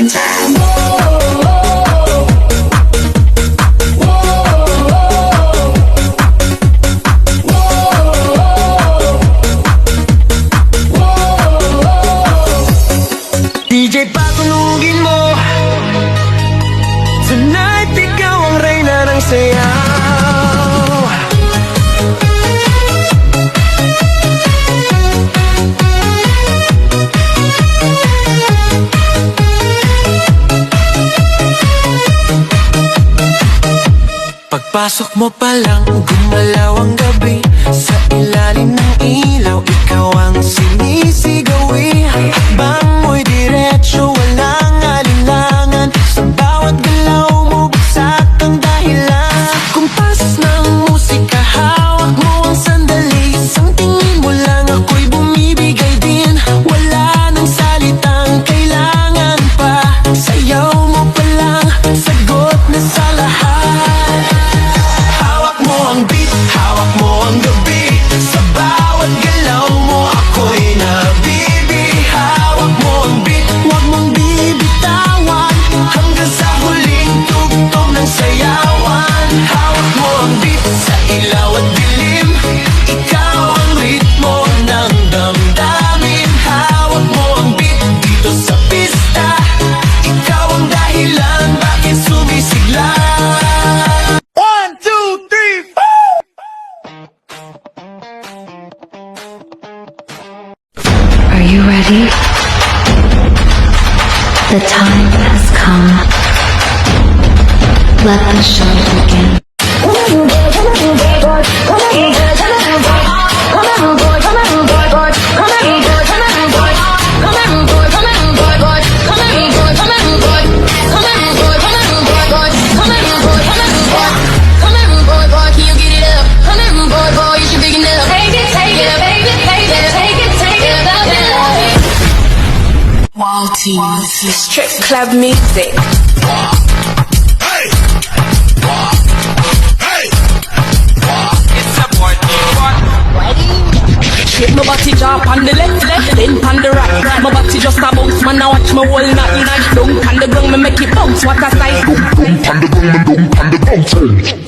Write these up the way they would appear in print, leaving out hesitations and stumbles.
DJ, patunugin mo. Tonight, ikaw ang reyna ng sayaw. Pagpasok mo pa lang, gumalaw ang gabi. Sa ilalim ng ilaw, ikaw ang sinisigawi. Bang mo'y diretso, walang alinlangan. Sa bawat galaw mo, bagsak ang dahilan. Kumpas ng musika, hawak mo ang sandali. Isang tingin mo lang, ako'y bumibigay din. Wala nang salitang kailangan pa. Sayaw mo pa lang, sagot na sa lahat. Hawak mo ang beat, hawak mo ang gabi. Sa bawat galaw mo, ako'y nabibi. Hawak mo ang beat, huwag mong bibitawan. Hanggang sa huling tugtog ng sayawan. Hawak mo ang beat, sa ilaw at dilim. Ikaw ang ritmo ng damdamin. Hawak mo ang beat, dito sa pista. Ikaw ang dahilan, bakit sumisigla. Are you ready? The time has come. Let the show begin. Strip club music. Shape my body drop on the left, then on the right. My body just a bounce, man. Now watch my whole night. Don't on the ground, me make it bounce. What a sight!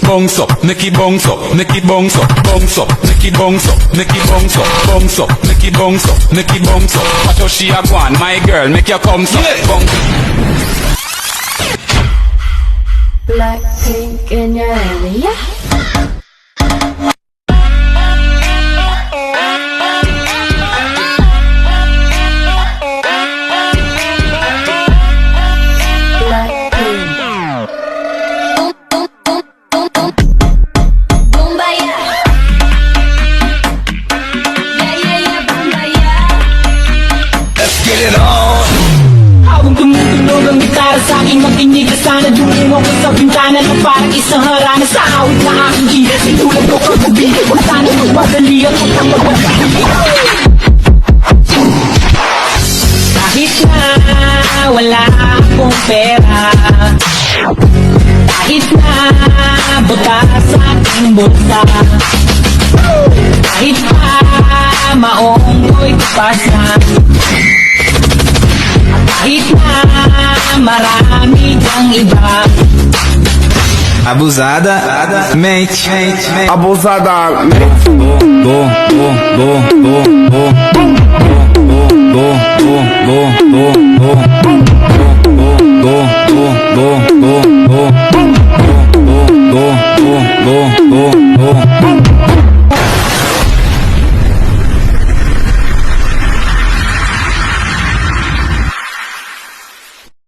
Bounce up, make it bounce up, make it bounce up, bounce up, make it bounce up, make it bounce up, bounce up, make it bounce up, make it bounce up. Watch how she a go on, my girl, make your come up, bounce. Blackpink in your area. Habang tumutunog ang gitara sa aking makinig ka sana. Dumungong ko sa bintana na parang isang harana. Sa awit na aking G, sinulad ko kagabi. Huwag sana magmadali at utang magmadali. Kahit na wala akong pera, kahit na buta sa aking bulsa, kahit pa maong ko'y kapasa, kahit na marami kang iba. Abusada, mente, Abusada, go.